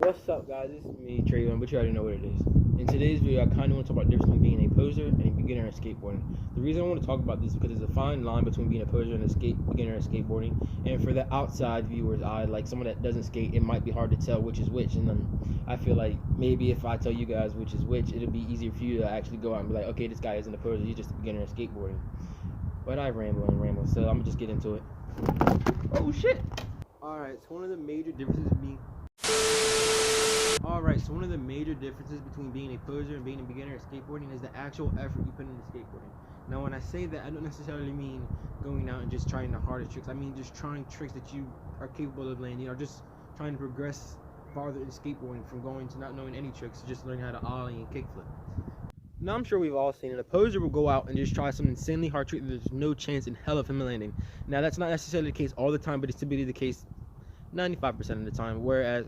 What's up, guys? This is me, Trayvon, but you already know what it is. In today's video, I kind of want to talk about the difference between being a poser and a beginner in skateboarding. The reason I want to talk about this is because there's a fine line between being a poser and a beginner in skateboarding. And for the outside viewer's eye, like someone that doesn't skate, it might be hard to tell which is which. And then I feel like maybe if I tell you guys which is which, it'll be easier for you to actually go out and be like, okay, this guy isn't a poser, he's just a beginner in skateboarding. But I ramble, so I'm gonna just get into it. Oh shit! Alright, so one of the major differences between being a poser and being a beginner at skateboarding is the actual effort you put into skateboarding. Now, when I say that, I don't necessarily mean going out and just trying the hardest tricks. I mean just trying tricks that you are capable of landing, or just trying to progress farther in skateboarding from going to not knowing any tricks to just learning how to ollie and kickflip. Now, I'm sure we've all seen it. A poser will go out and just try some insanely hard trick that there's no chance in hell of him landing. Now, that's not necessarily the case all the time, but it's typically the case 95% of the time. Whereas,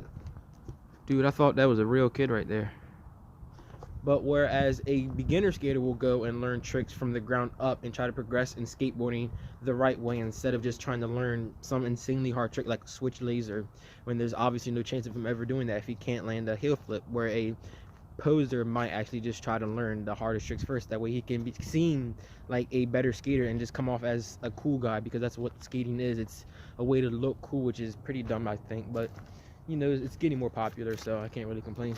dude, I thought that was a real kid right there. But whereas a beginner skater will go and learn tricks from the ground up and try to progress in skateboarding the right way, instead of just trying to learn some insanely hard trick like switch laser, when there's obviously no chance of him ever doing that if he can't land a heel flip, where a poser might actually just try to learn the hardest tricks first. That way he can be seen like a better skater and just come off as a cool guy, because that's what skating is. It's a way to look cool, which is pretty dumb, I think, but you know, it's getting more popular, so I can't really complain.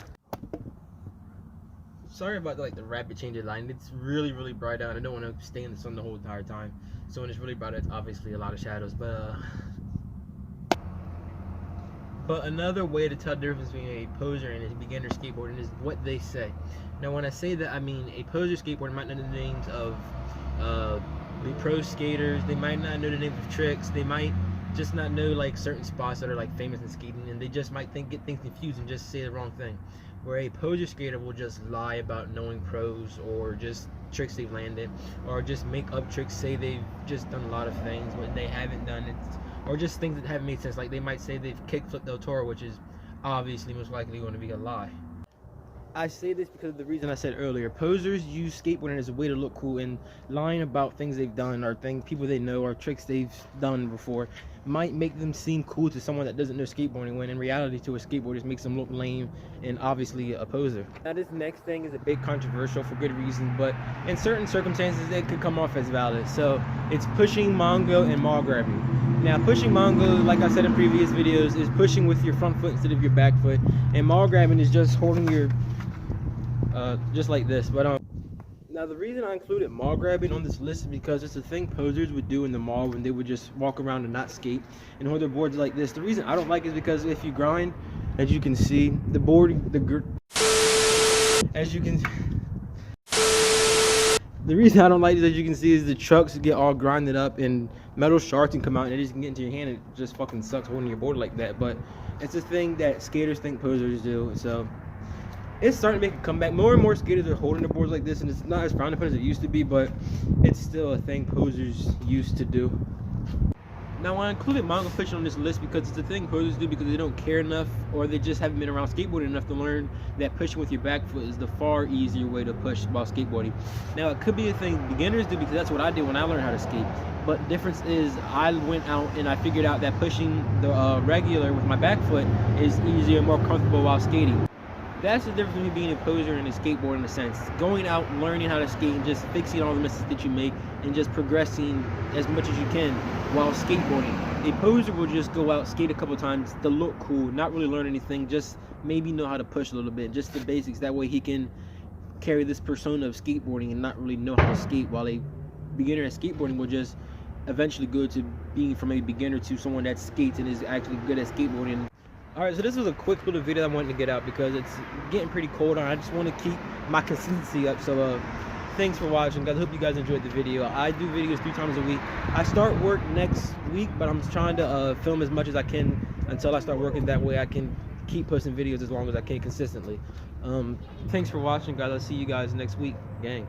Sorry about the rapid change of lighting. It's really bright out. I don't want to stay in the sun the whole entire time, so when it's really bright, it's obviously a lot of shadows. But another way to tell the difference between a poser and a beginner skateboarding is what they say. Now, when I say that, I mean a poser skateboarder might know the names of the pro skaters. They might not know the names of tricks. They might just not know like certain spots that are like famous in skating, and they just might get things confused and just say the wrong thing. Where a poser skater will just lie about knowing pros, or just tricks they've landed, or just make up tricks, say they've just done a lot of things when they haven't done it, or just things that haven't made sense. Like they might say they've kickflipped Del Toro, which is obviously most likely going to be a lie. I say this because of the reason I said earlier. Posers use skateboarding as a way to look cool, and lying about things they've done, or people they know, or tricks they've done before might make them seem cool to someone that doesn't know skateboarding, when in reality to a skateboarder it makes them look lame and obviously a poser. Now, this next thing is a bit controversial for good reason, but in certain circumstances it could come off as valid. So it's pushing Mongo and mall grabbing. Now, pushing Mongo, like I said in previous videos, is pushing with your front foot instead of your back foot, and mall grabbing is just holding your just like this. But now the reason I included mall grabbing on this list is because it's a thing posers would do in the mall when they would just walk around and not skate and hold their boards like this. The reason I don't like it is because if you grind, as you can see, the reason I don't like it, as you can see, is the trucks get all grinded up and metal shards can come out and it just can get into your hand, and it just fucking sucks holding your board like that. But it's a thing that skaters think posers do, so it's starting to make a comeback. More and more skaters are holding their boards like this, and it's not as frowned upon as it used to be, but it's still a thing posers used to do. Now, I included Mongo pushing on this list because it's a thing posers do because they don't care enough, or they just haven't been around skateboarding enough to learn that pushing with your back foot is the far easier way to push while skateboarding. Now, it could be a thing beginners do because that's what I did when I learned how to skate. But the difference is I went out and I figured out that pushing the regular with my back foot is easier and more comfortable while skating. That's the difference between being a poser and a skateboarder in a sense. Going out, learning how to skate, and just fixing all the mistakes that you make, and just progressing as much as you can while skateboarding. A poser will just go out, skate a couple times to look cool, not really learn anything, just maybe know how to push a little bit, just the basics. That way he can carry this persona of skateboarding and not really know how to skate, while a beginner at skateboarding will just eventually go to being from a beginner to someone that skates and is actually good at skateboarding. Alright, so this was a quick little video that I wanted to get out because it's getting pretty cold and I just want to keep my consistency up. So thanks for watching, guys. I hope you guys enjoyed the video. I do videos 3 times a week. I start work next week, but I'm trying to film as much as I can until I start working. That way I can keep posting videos as long as I can consistently. Thanks for watching, guys. I'll see you guys next week. Gang.